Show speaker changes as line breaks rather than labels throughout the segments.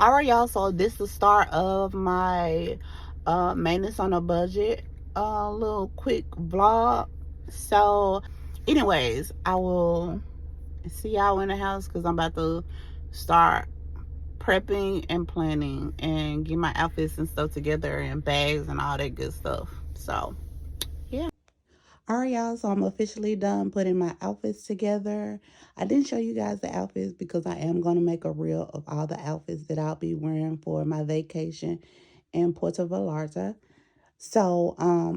All right, y'all. So this is the start of my maintenance on a budget little quick vlog. So, anyways, I will see y'all in the house because I'm about to start prepping and planning and get my outfits and stuff together and bags and all that good stuff. So, yeah. All right, y'all. So I'm officially done putting my outfits together. I didn't show you guys the outfits because I am going to make a reel of all the outfits that I'll be wearing for my vacation in Puerto Vallarta. So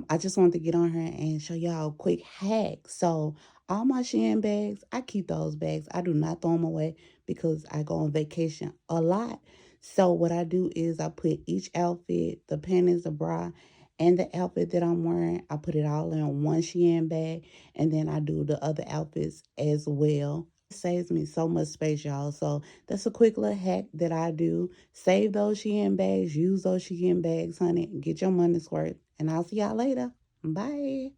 I just wanted to get on here and show y'all a quick hack. So all my Shein bags, I keep those bags. I do not throw them away because I go on vacation a lot. So what I do is I put each outfit, the panties, the bra, and the outfit that I'm wearing, I put it all in one Shein bag, and then I do the other outfits as well. Saves me so much space, y'all. So that's a quick little hack that I do. Save those Shein bags, use those Shein bags, honey. Get your money's worth. And I'll see y'all later. Bye.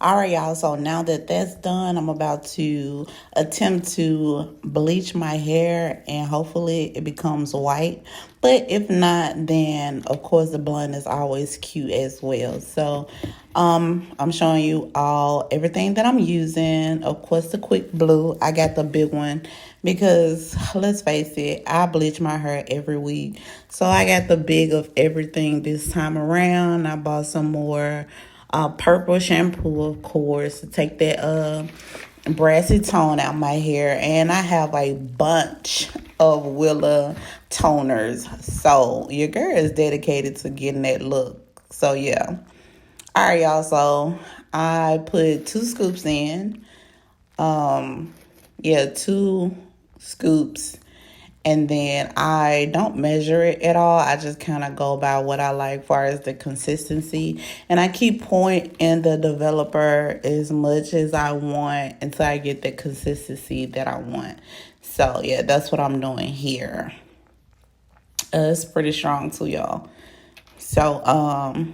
All right, y'all. So now that that's done, I'm about to attempt to bleach my hair and hopefully it becomes white. But if not, then of course the blonde is always cute as well. So I'm showing you all everything that I'm using. Of course, the quick blue. I got the big one because let's face it, I bleach my hair every week. So I got the big of everything this time around. I bought some more purple shampoo, of course, to take that brassy tone out my hair. And I have a bunch of Willa toners. So your girl is dedicated to getting that look. So yeah. All right, y'all. So I put 2 scoops in. Yeah, 2 scoops. And then I don't measure it at all. I just kind of go by what I like as far as the consistency. And I keep pouring in the developer as much as I want until I get the consistency that I want. So yeah, that's what I'm doing here. It's pretty strong too, y'all. So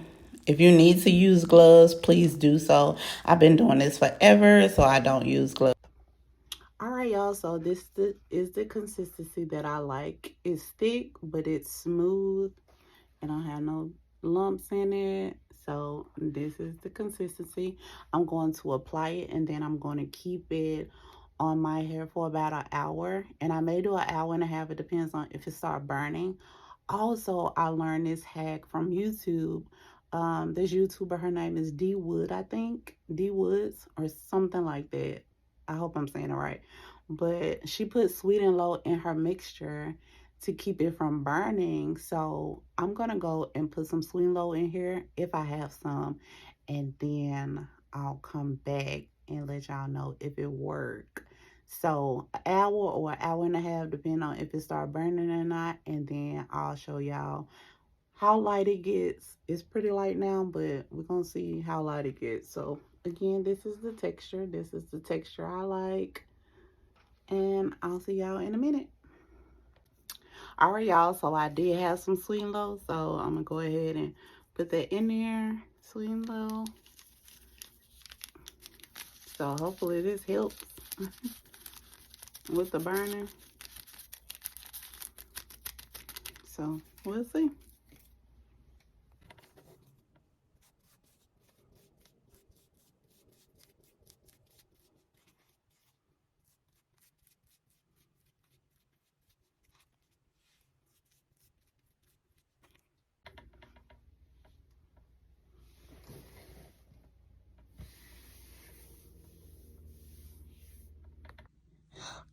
if you need to use gloves, please do so. I've been doing this forever, so I don't use gloves. All right, y'all. So is the consistency that I like. It's thick, but it's smooth. I don't have no lumps in it. So this is the consistency. I'm going to apply it and then I'm going to keep it on my hair for about an hour. And I may do an hour and a half. It depends on if it starts burning. Also, I learned this hack from YouTube. This YouTuber, her name is D Wood, I think. D Woods or something like that. I hope I'm saying it right. But she put sweet and low in her mixture to keep it from burning. So I'm going to go and put some sweet and low in here if I have some. And then I'll come back and let y'all know if it worked. So an hour or an hour and a half, depending on if it start burning or not. And then I'll show y'all how light it gets. It's pretty light now, but we're going to see how light it gets. So again, this is the texture. This is the texture I like. And I'll see y'all in a minute. All right, y'all. So I did have some sweet and low. So I'm going to go ahead and put that in there. Sweet and low. So hopefully this helps with the burning. So we'll see.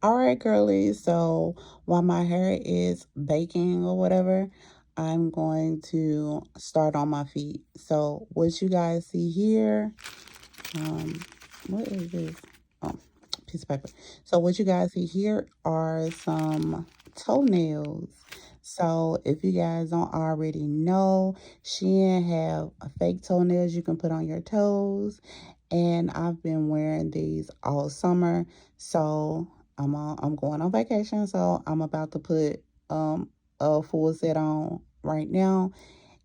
All right, girlies. So while my hair is baking or whatever, I'm going to start on my feet. So what you guys see here, what is this? Oh, piece of paper. So what you guys see here are some toenails. So if you guys don't already know, Shein have fake toenails you can put on your toes. And I've been wearing these all summer. So I'm going on vacation. So I'm about to put a full set on right now.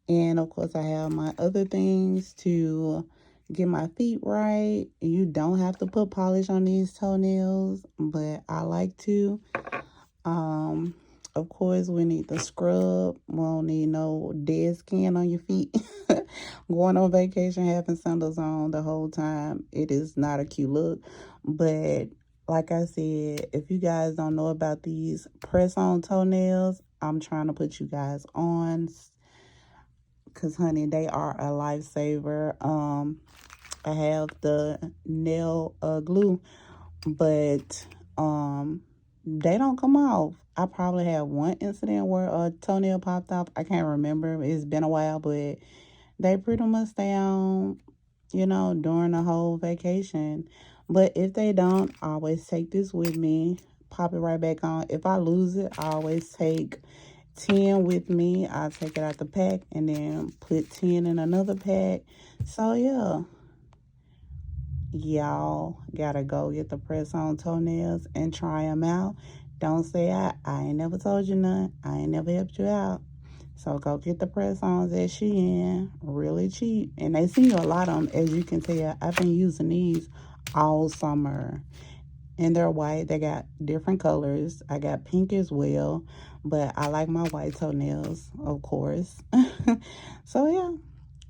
And of course I have my other things to get my feet right. You don't have to put polish on these toenails, but I like to. Of course, we need the scrub. We don't need no dead skin on your feet. Going on vacation having sandals on the whole time, it is not a cute look. But like I said, if you guys don't know about these press-on toenails, I'm trying to put you guys on, because honey, they are a lifesaver. I have the nail glue, but they don't come off. I probably had one incident where a toenail popped off. I can't remember. It's been a while, but they pretty much stay on, during the whole vacation. But if they don't, I always take this with me, pop it right back on. If I lose it, I always take 10 with me. I take it out the pack and then put 10 in another pack. So yeah, y'all gotta go get the press on toenails and try them out. Don't say I ain't never told you none. I ain't never helped you out. So go get the press ons at Shein, really cheap. And they send you a lot of them, as you can tell. I've been using these all summer. And they're white. They got different colors. I got pink as well. But I like my white toenails, of course. So yeah,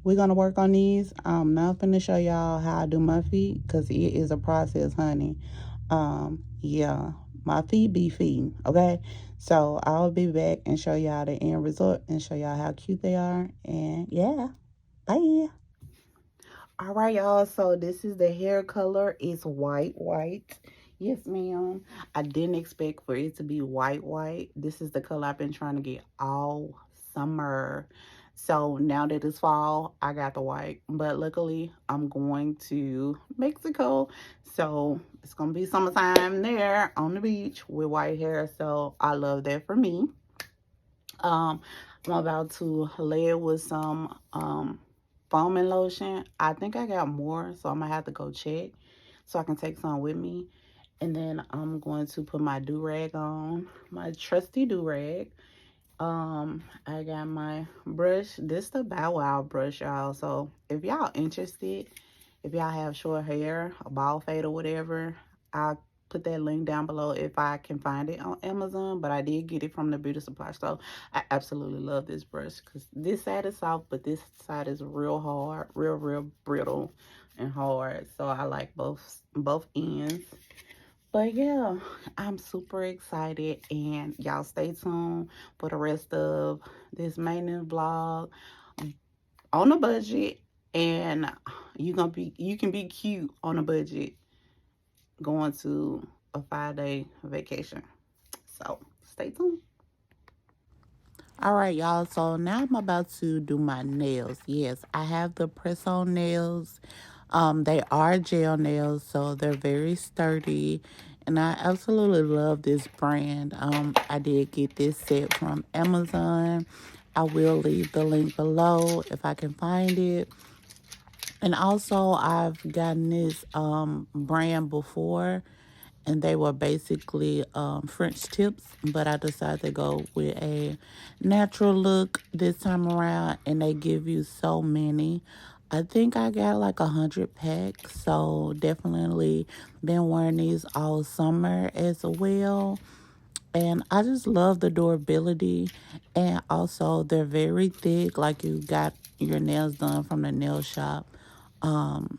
we're going to work on these. I'm not going to show y'all how I do my feet, because it is a process, honey. Yeah, my feet be feeding, okay? So I'll be back and show y'all the end result and show y'all how cute they are. And yeah, bye. All right, y'all. So this is the hair color. It's white. Yes, ma'am. I didn't expect for it to be white. This is the color I've been trying to get all summer. So now that it's fall, I got the white. But luckily, I'm going to Mexico. So it's going to be summertime there on the beach with white hair. So I love that for me. I'm about to lay it with some foaming lotion. I think I got more, so I'm gonna have to go check so I can take some with me. And then I'm going to put my do-rag on, my trusty do-rag. I got my brush. This the Bow Wow brush, y'all. So if y'all interested, if y'all have short hair, a bald fade or whatever, I'll put that link down below if I can find it on Amazon. But I did get it from the beauty supply store. I absolutely love this brush because this side is soft, but this side is real hard, real brittle and hard. So I like both ends. But yeah, I'm super excited, and y'all stay tuned for the rest of this maintenance vlog on a budget. And you can be cute on a budget going to a 5-day vacation. So stay tuned. All right, y'all. So now I'm about to do my nails. Yes, I have the press-on nails. They are gel nails, so they're very sturdy, and I absolutely love this brand. I did get this set from Amazon. I will leave the link below if I can find it. And also, I've gotten this brand before, and they were basically French tips, but I decided to go with a natural look this time around, and they give you so many. I think I got like 100 packs, so definitely been wearing these all summer as well. And I just love the durability, and also they're very thick, like you got your nails done from the nail shop. Um,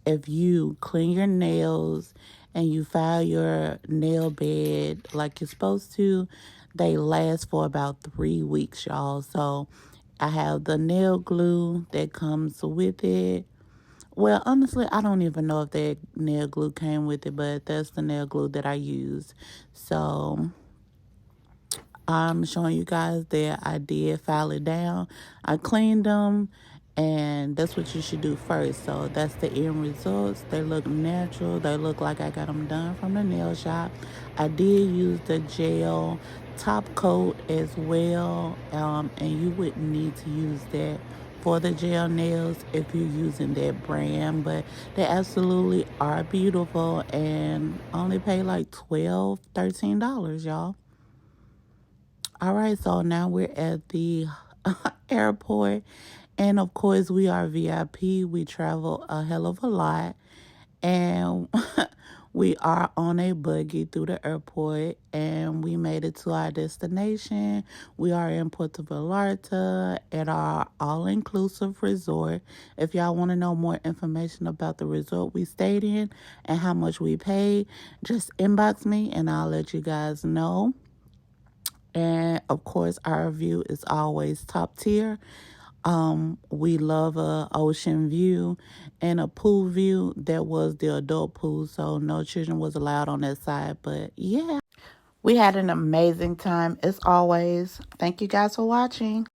if you clean your nails and you file your nail bed like you're supposed to, they last for about 3 weeks, y'all. So I have the nail glue that comes with it. Well, honestly, I don't even know if that nail glue came with it, but that's the nail glue that I use. So I'm showing you guys that I did file it down. I cleaned them, and that's what you should do first. So that's the end results. They look natural. They look like I got them done from the nail shop. I did use the gel top coat as well, and you wouldn't need to use that for the gel nails if you're using that brand, but they absolutely are beautiful and only pay like $12-13, y'all. All right, so now we're at the airport, and of course, we are VIP. We travel a hell of a lot, and We are on a buggy through the airport and we made it to our destination. We are in Puerto Vallarta at our all-inclusive resort. If y'all want to know more information about the resort we stayed in and how much we paid, just inbox me and I'll let you guys know. And of course, our view is always top tier. We love a ocean view and a pool view. That was the adult pool, so no children was allowed on that side. But yeah, we had an amazing time as always. Thank you guys for watching.